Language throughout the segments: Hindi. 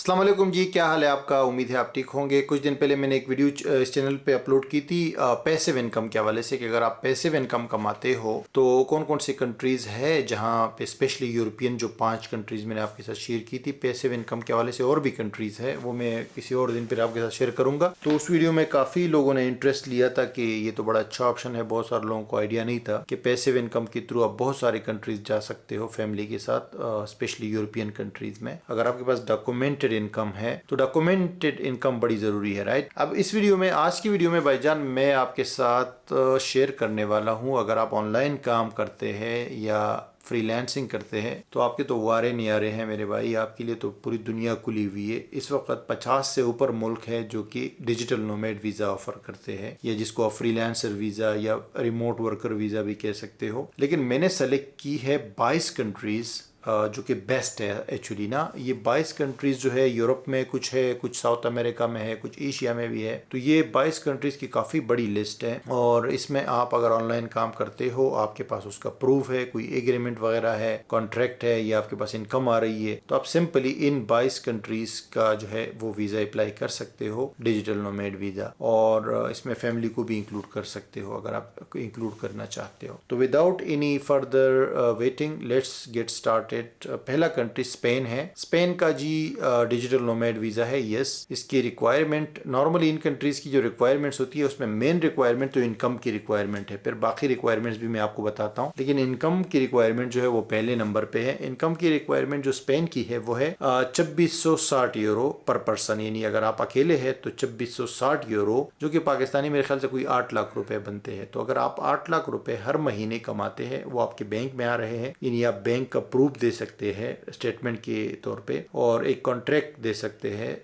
अस्सलाम वालेकुम जी, क्या हाल है आपका। उम्मीद है आप ठीक होंगे। कुछ दिन पहले मैंने एक वीडियो इस चैनल पे अपलोड की थी पैसिव इनकम के हवाले से कि अगर आप पैसिव इनकम कमाते हो तो कौन कौन सी कंट्रीज़ है जहाँ पे स्पेशली यूरोपियन जो 5 कंट्रीज़ मैंने आपके साथ शेयर की थी पैसिव इनकम के हवाले से, और भी कंट्रीज़ है वो मैं किसी और दिन पर आपके साथ शेयर करूँगा। तो उस वीडियो में काफ़ी लोगों ने इंटरेस्ट लिया था कि ये तो बड़ा अच्छा ऑप्शन है। बहुत सारे लोगों को आइडिया नहीं था कि पैसिव इनकम के थ्रू आप बहुत सारी कंट्रीज़ जा सकते हो फैमिली के साथ, स्पेशली यूरोपियन कंट्रीज़ में। अगर आपके पास डॉक्यूमेंटेड इनकम है तो डॉक्यूमेंटेड इनकम बड़ी ज़रूरी है, राइट। अब इस वीडियो में, आज की वीडियो में भाईजान, मैं आपके साथ शेयर करने वाला हूं, अगर आप ऑनलाइन काम करते हैं या फ्रीलांसिंग करते हैं तो आपके तो वारे नहीं आ रहे हैं मेरे भाई। आपके लिए तो पूरी दुनिया खुली हुई है। इस वक्त 50 से ऊपर मुल्क है जो कि डिजिटल नोमैड वीज़ा ऑफर करते हैं, या जिसको आप फ्रीलांसर वीज़ा या रिमोट वर्कर वीज़ा भी कह सकते हो। लेकिन मैंने सेलेक्ट की है 22 कंट्रीज़ जो कि बेस्ट है एक्चुअली ना। ये 22 कंट्रीज़ जो है, यूरोप में कुछ है, कुछ साउथ अमेरिका में है, कुछ एशिया में भी है। तो ये 22 कंट्रीज़ की काफ़ी बड़ी लिस्ट है, और इसमें आप अगर ऑनलाइन काम करते हो, आपके पास उसका प्रूफ है, कोई एग्रीमेंट वगैरह है, कॉन्ट्रैक्ट है, या आपके पास इनकम आ रही है, तो आप सिंपली इन 22 कंट्रीज़ का जो है वो वीज़ा अप्लाई कर सकते हो, डिजिटल नोमैड वीज़ा। और इसमें फैमिली को भी इंक्लूड कर सकते हो अगर आप इंक्लूड करना चाहते हो। तो without any further waiting let's get start. पहला कंट्री स्पेन है। स्पेन का जी डिजिटल नोमैड वीजा है। यस, इसकी रिक्वायरमेंट नॉर्मली इन कंट्रीज की जो रिक्वायरमेंट्स होती है उसमें मेन रिक्वायरमेंट तो इनकम की रिक्वायरमेंट है, फिर बाकी रिक्वायरमेंट्स भी मैं आपको बताता हूँ, लेकिन इनकम की रिक्वायरमेंट जो है वो पहले नंबर पे है। इनकम की रिक्वायरमेंट जो स्पेन की है वो है 2660 यूरो पर पर्सन, यानी अगर आप अकेले हैं तो 2660 यूरो, जो कि पाकिस्तानी मेरे ख्याल से कोई 8 लाख रुपए बनते हैं। तो अगर आप 8 लाख रुपए हर महीने कमाते हैं, वो आपके बैंक में आ रहे हैं, यानी आप बैंक का प्रूफ दे सकते हैं स्टेटमेंट के तौर पे, और एक कॉन्ट्रैक्ट दे सकते हैं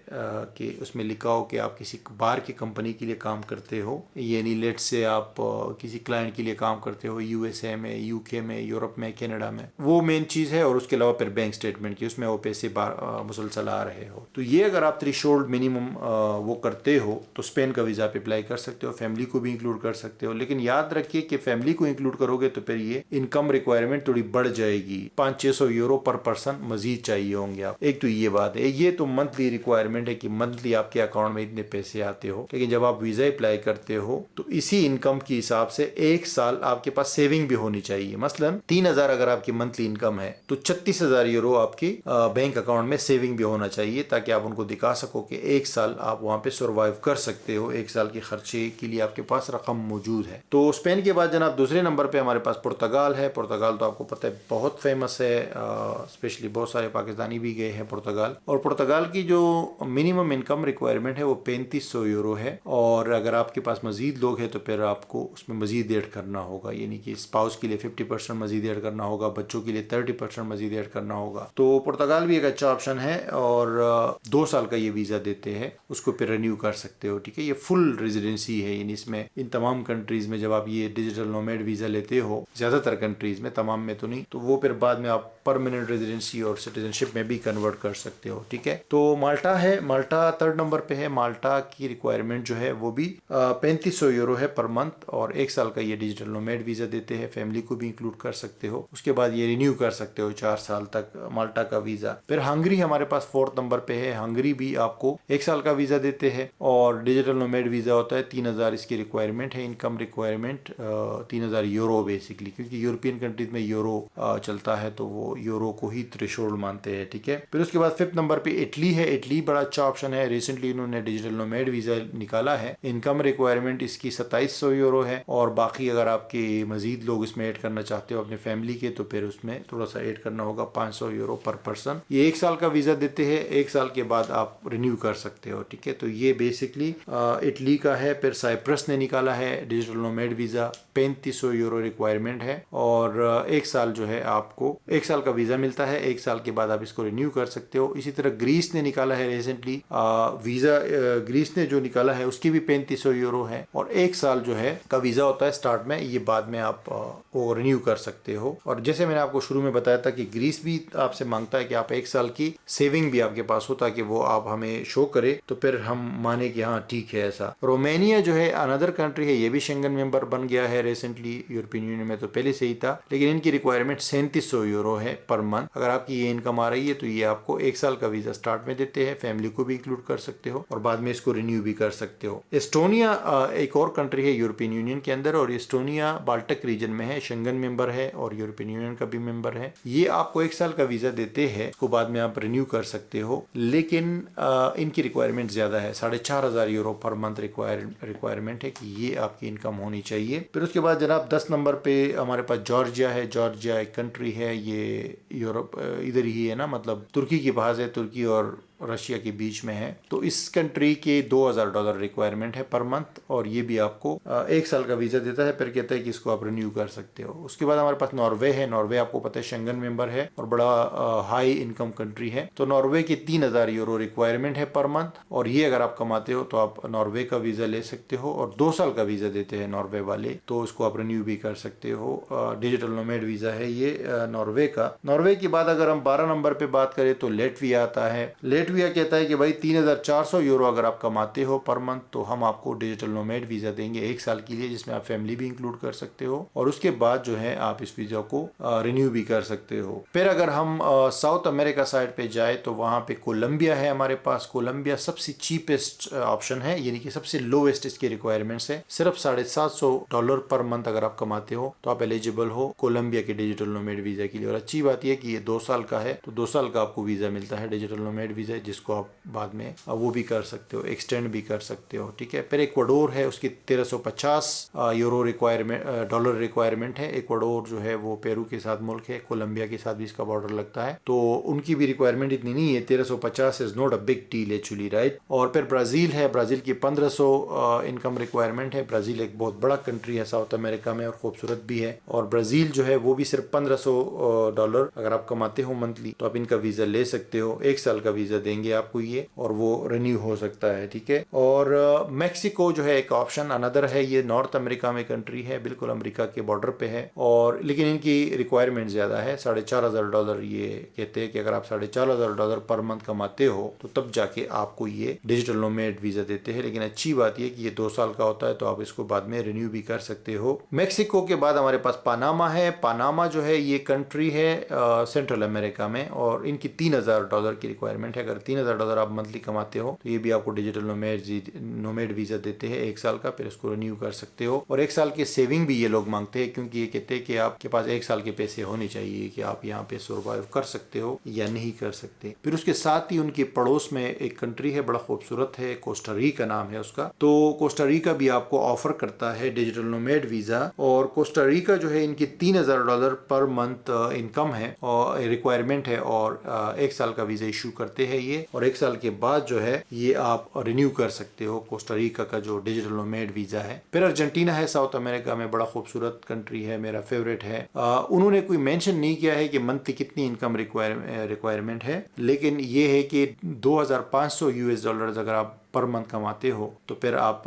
कि उसमें लिखा हो कि आप किसी बाहर की कंपनी के लिए काम करते हो, यानी लेट से आप किसी क्लाइंट के लिए काम करते हो यूएसए में, यूके में, यूरोप में, कनाडा में, वो मेन चीज़ है। और उसके अलावा फिर बैंक स्टेटमेंट की, उसमें वो पैसे मुसलसल आ रहे हो। तो ये अगर आप थ्रेशोल्ड मिनिमम वो करते हो तो स्पेन का वीज़ा पे अप्लाई कर सकते हो, फैमिली को भी इंक्लूड कर सकते हो। लेकिन याद रखिए कि फैमिली को इंक्लूड करोगे तो फिर ये इनकम रिक्वायरमेंट थोड़ी बढ़ जाएगी, 500-600 यूरो पर पर्सन मजीद चाहिए होंगे आप। एक तो ये बात है, ये तो मंथली रिक्वायरमेंट है कि मंथली आपके अकाउंट में इतने पैसे आते हो। लेकिन जब आप वीजा अप्लाई करते हो तो इसी इनकम के हिसाब से एक साल आपके पास सेविंग भी होनी चाहिए। मसलन 3000 अगर आपकी मंथली इनकम है तो 36,000 यूरो आपकी बैंक अकाउंट में सेविंग भी होना चाहिए, ताकि आप उनको दिखा सको कि एक साल आप वहां पे सर्वाइव कर सकते हो, एक साल के खर्चे के लिए आपके पास रकम मौजूद है। तो स्पेन के बाद जनाब दूसरे नंबर पे हमारे पास पुर्तगाल है। पुर्तगाल तो आपको पता है बहुत फेमस है, स्पेशली बहुत सारे पाकिस्तानी भी गए हैं पुर्तगाल। और पुर्तगाल की जो मिनिमम इनकम रिक्वायरमेंट है वो 3500 यूरो है, और अगर आपके पास मजीद लोग हैं तो फिर आपको उसमें मजीद ऐड करना होगा, यानी कि स्पाउस के लिए 50% मजीद ऐड करना होगा, बच्चों के लिए 30% मजीद ऐड करना होगा। तो पुर्तगाल भी एक अच्छा ऑप्शन है, और 2 साल का ये वीज़ा देते हैं, उसको फिर रिन्यू कर सकते हो। ठीक है, ये फुल रेजिडेंसी है, यानी इसमें इन तमाम कंट्रीज में जब आप ये डिजिटल नोमैड वीज़ा लेते हो, ज़्यादातर कंट्रीज में, तमाम में तो नहीं, तो वो फिर बाद में आप परमानेंट रेजिडेंसी और सिटीजनशिप में भी कन्वर्ट कर सकते हो। ठीक है, तो माल्टा है। माल्टा 3rd नंबर पे है। माल्टा की रिक्वायरमेंट जो है वो भी 3500 यूरो है पर मंथ, और 1 साल का ये डिजिटल नोमैड वीज़ा देते हैं, फैमिली को भी इंक्लूड कर सकते हो। उसके बाद ये रिन्यू कर सकते हो 4 साल तक माल्टा का वीज़ा। फिर हंगरी हमारे पास 4th नंबर पे है। हंगरी भी आपको 1 साल का वीज़ा देते हैं, और डिजिटल नोमैड वीज़ा होता है। 3000 इसकी रिक्वायरमेंट है, इनकम रिक्वायरमेंट 3000 यूरो बेसिकली, क्योंकि यूरोपियन कंट्रीज में यूरो चलता है तो वो यूरो को ही थ्रेशोल्ड मानते हैं। ठीक है, फिर उसके बाद 5th नंबर पे इटली है। इटली बड़ा अच्छा ऑप्शन है, रिसेंटली इन्होंने डिजिटल नोमैड वीज़ा निकाला है। इनकम रिक्वायरमेंट इसकी 2700 यूरो है, और बाकी अगर आपके मजीद लोग इसमें ऐड करना चाहते हो अपने फैमिली के, तो फिर उसमें थोड़ा सा ऐड करना होगा, 500 यूरो पर पर्सन। ये 1 साल का वीज़ा देते हैं, 1 साल के बाद आप रिन्यू कर सकते हो। ठीक है, तो ये बेसिकली इटली का है। फिर साइप्रस ने निकाला है digital nomad visa, 3500 euro requirement है, और 1 साल जो है आपको 1 साल का वीज़ा मिलता है, 1 साल के बाद आप इसको रिन्यू कर सकते हो। इसी तरह ग्रीस ने निकाला है रिसेंटली वीज़ा, ग्रीस ने जो निकाला है उसकी भी 3500 यूरो है, और 1 साल जो है का वीज़ा होता है स्टार्ट में, ये बाद में आप वो रिन्यू कर सकते हो। और जैसे मैंने आपको शुरू में बताया था कि ग्रीस भी आपसे मांगता है कि आप 1 साल की सेविंग भी आपके पास हो, ताकि वो आप हमें शो करे तो फिर हम माने कि हाँ ठीक है ऐसा। रोमानिया जो है अनदर कंट्री है, ये भी शेंगन मेंबर बन गया है रिसेंटली, यूरोपियन यूनियन में तो पहले से ही था, लेकिन इनकी रिक्वायरमेंट 3700 यूरो है, है पर मंथ। अगर आपकी ये इनकम आ रही है तो ये आपको 1 साल का वीजा स्टार्ट में देते हैं, फैमिली को भी इंक्लूड कर सकते हो और बाद में इसको रिन्यू भी कर सकते हो। एस्टोनिया एक और कंट्री है यूरोपियन यूनियन के अंदर, और एस्टोनिया बाल्टिक रीजन में है, शेंगन मेंबर है और यूरोपियन यूनियन का भी मेंबर है। ये आपको 1 साल का वीजा देते हैं, उसको बाद में आप रिन्यू कर सकते हो, लेकिन इनकी रिक्वायरमेंट ज्यादा है। 4,500 यूरो पर मंथ रिक्वायरमेंट है कि ये आपकी इनकम होनी चाहिए। फिर उसके बाद जनाब 10 नंबर पे हमारे पास जॉर्जिया है। जॉर्जिया एक कंट्री है, ये यूरोप इधर ही है ना, मतलब तुर्की के पास है, तुर्की और रशिया के बीच में है। तो इस कंट्री के $2,000 रिक्वायरमेंट है पर मंथ, और ये भी आपको 1 साल का वीजा देता है, फिर कहता है कि इसको आप रिन्यू कर सकते हो। उसके बाद हमारे पास नॉर्वे है। नॉर्वे आपको पता है शेंगन मेंबर है और बड़ा हाई इनकम कंट्री है। तो नॉर्वे की 3,000 यूरो रिक्वायरमेंट है पर मंथ, और ये अगर आप कमाते हो तो आप नॉर्वे का वीजा ले सकते हो, और 2 साल का वीजा देते हैं नॉर्वे वाले, तो उसको आप रिन्यू भी कर सकते हो। डिजिटल नोमैड वीजा है ये नॉर्वे का। नॉर्वे के बाद अगर हम 12 नंबर पे बात करें तो लेटविया आता है। लेटविया कहता है कि भाई 3,400 यूरो अगर आप कमाते हो पर मंथ तो हम आपको डिजिटल नोमैड वीजा देंगे 1 साल के लिए, जिसमें आप फैमिली भी इंक्लूड कर सकते हो, और उसके बाद जो है आप इस वीजा को रिन्यू भी कर सकते हो। फिर अगर हम साउथ अमेरिका साइड पे जाए तो वहां पे कोलंबिया है हमारे पास। कोलंबिया सबसे चीपेस्ट ऑप्शन है, यानी कि सबसे लोवेस्ट इसकी रिक्वायरमेंट्स है। सिर्फ $750 पर मंथ अगर आप कमाते हो तो आप एलिजिबल हो कोलंबिया के डिजिटल नोमैड वीजा के लिए। और अच्छी बात यह कि ये 2 साल का है, तो 2 साल का आपको वीजा मिलता है डिजिटल नोमैड वीजा, जिसको आप बाद में वो भी कर सकते हो, एक्सटेंड भी कर सकते हो। ठीक है। फिर इक्वाडोर है, उसकी 1350 यूरो डॉलर रिक्वायरमेंट है। इक्वाडोर जो है वो पेरू के साथ मुल्क है, कोलंबिया के साथ भी इसका बॉर्डर लगता है, तो उनकी भी रिक्वायरमेंट इतनी नहीं है। 1350 is not a big deal actually, right. और फिर ब्राजील है। ब्राजील की 1500 इनकम रिक्वायरमेंट है। ब्राजील एक बहुत बड़ा कंट्री है साउथ अमेरिका में और खूबसूरत भी है, और ब्राजील जो है वो भी सिर्फ $1500 अगर आप कमाते हो मंथली तो आप इनका वीजा ले सकते हो। 1 साल का वीजा देंगे आपको ये, और वो रिन्यू हो सकता है। ठीक है। और मेक्सिको जो है एक ऑप्शन अनदर है। ये नॉर्थ अमेरिका में कंट्री है, बिल्कुल अमेरिका के बॉर्डर पे है, और लेकिन इनकी रिक्वायरमेंट ज्यादा है। $4,500 ये कहते हैं कि अगर आप $4,500 पर मंथ कमाते हो तो तब जाके आपको ये डिजिटल नोमैड वीजा देते हैं। लेकिन अच्छी बात ये कि ये 2 साल का होता है, तो आप इसको बाद में रिन्यू भी कर सकते हो। मेक्सिको के बाद हमारे पास पनामा है। पनामा जो है ये कंट्री है सेंट्रल अमेरिका में, और इनकी $3,000 की रिक्वायरमेंट है। अगर $3,000 आप मंथली कमाते हो तो ये भी आपको डिजिटल नोमैड वीजा देते हैं 1 साल का, फिर इसको रिन्यू कर सकते हो। और 1 साल की सेविंग भी ये लोग मांगते हैं, क्योंकि ये कहते हैं कि आपके पास 1 साल के पैसे होने चाहिए कि आप यहाँ पे सर्वाइव कर सकते हो या नहीं कर सकते। फिर उसके साथ ही उनके पड़ोस में एक कंट्री है, बड़ा खूबसूरत है, कोस्टा रिका नाम है उसका। तो कोस्टा रिका भी आपको ऑफर करता है डिजिटल नोमैड वीजा, और कोस्टा रिका जो है इनकी $3,000 पर मंथ इनकम है और रिक्वायरमेंट है, और 1 साल का वीजा इशू करते हैं ये, और 1 साल के बाद जो है ये आप रिन्यू कर सकते हो कोस्टा रिका का जो डिजिटल नोमैड वीजा है। फिर अर्जेंटीना है साउथ अमेरिका में, बड़ा खूबसूरत कंट्री है, मेरा फेवरेट है। उन्होंने कोई मेंशन नहीं किया है कि मंथली कितनी इनकम रिक्वायरमेंट है, लेकिन ये है कि $2,500 अगर आप पर मंथ कमाते हो तो फिर आप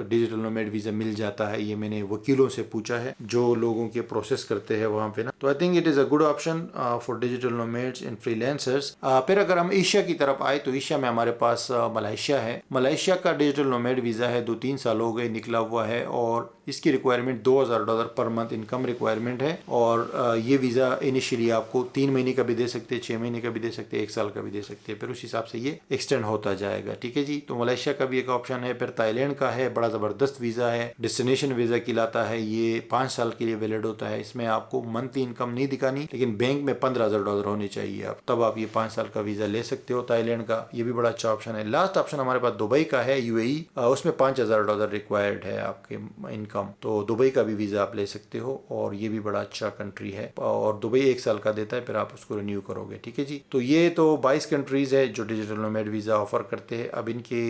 डिजिटल नोमैड वीजा मिल जाता है। ये मैंने वकीलों से पूछा है जो लोगों के प्रोसेस करते हैं वहां पे ना, तो I think it is a good option for digital nomads and freelancers. फिर अगर हम एशिया की तरफ आए तो एशिया में हमारे पास मलेशिया है। मलेशिया का डिजिटल नोमैड वीजा है, 2-3 साल हो गए निकला हुआ है, और इसकी requirement $2,000 per month income requirement है। और ये वीजा इनिशियली आपको 3 महीने का भी दे सकते हैं, 6 महीने का भी दे सकते हैं, 1 साल का भी दे सकते हैं, फिर उस हिसाब से ये एक्सटेंड होता जाएगा। ठीक है जी। तो मलेशिया का भी एक ऑप्शन है। फिर थाईलैंड का है, बड़ा जबरदस्त वीजा है, डेस्टिनेशन वीजा कहलाता है। ये 5 साल के लिए वैलिड होता है। इसमें आपको मंथली इनकम नहीं दिखानी, लेकिन बैंक में $15,000 होने चाहिए, आप तब आप ये 5 साल का वीजा ले सकते हो थाईलैंड का। ये भी बड़ा अच्छा ऑप्शन है। लास्ट ऑप्शन हमारे पास दुबई का है, UAE, उसमें $5,000 रिक्वायर्ड है आपके इनकम, तो दुबई का भी वीजा आप ले सकते हो, और ये भी बड़ा अच्छा कंट्री है, और दुबई 1 साल का देता है, फिर आप उसको रिन्यू करोगे। ठीक है जी। तो ये तो 22 कंट्रीज है जो डिजिटल नोमैड वीजा ऑफर करते हैं। अब इनके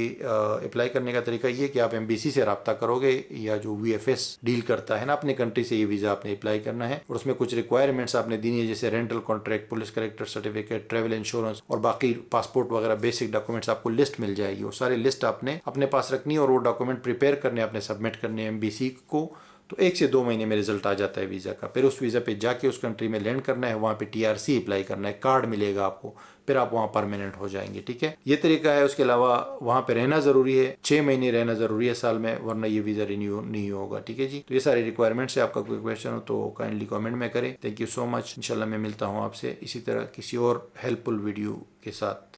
अप्लाई करने का तरीका ये कि आप एम्बेसी से रब्ता करोगे, या जो VFS डील करता है ना अपने कंट्री से, ये वीजा आपने अप्लाई करना है, और उसमें कुछ रिक्वायरमेंट्स आपने देनी है, जैसे rental contract, police character certificate, travel insurance, और बाकी पासपोर्ट वगैरह बेसिक डॉक्यूमेंट्स आपको लिस्ट मिल जाएगी। वो सारी लिस्ट आपने अपने पास रखनी है, और वो डॉक्यूमेंट प्रिपेयर करने, आपने सबमिट करने एम्बेसी को, तो 1 से 2 महीने में रिजल्ट आ जाता है वीज़ा का। फिर उस वीज़ा पे जाके उस कंट्री में लैंड करना है, वहाँ पे TRC अप्लाई करना है, कार्ड मिलेगा आपको, फिर आप वहाँ परमानेंट हो जाएंगे। ठीक है, ये तरीका है। उसके अलावा वहाँ पे रहना ज़रूरी है, 6 महीने रहना ज़रूरी है साल में, वरना ये वीज़ा रिन्यू नहीं होगा। ठीक है जी, तो ये सारी रिक्वायरमेंट्स है। आपका कोई क्वेश्चन हो तो काइंडली कमेंट में करें। Thank you so much. इंशाल्लाह मैं मिलता हूँ आपसे इसी तरह किसी और हेल्पफुल वीडियो के साथ।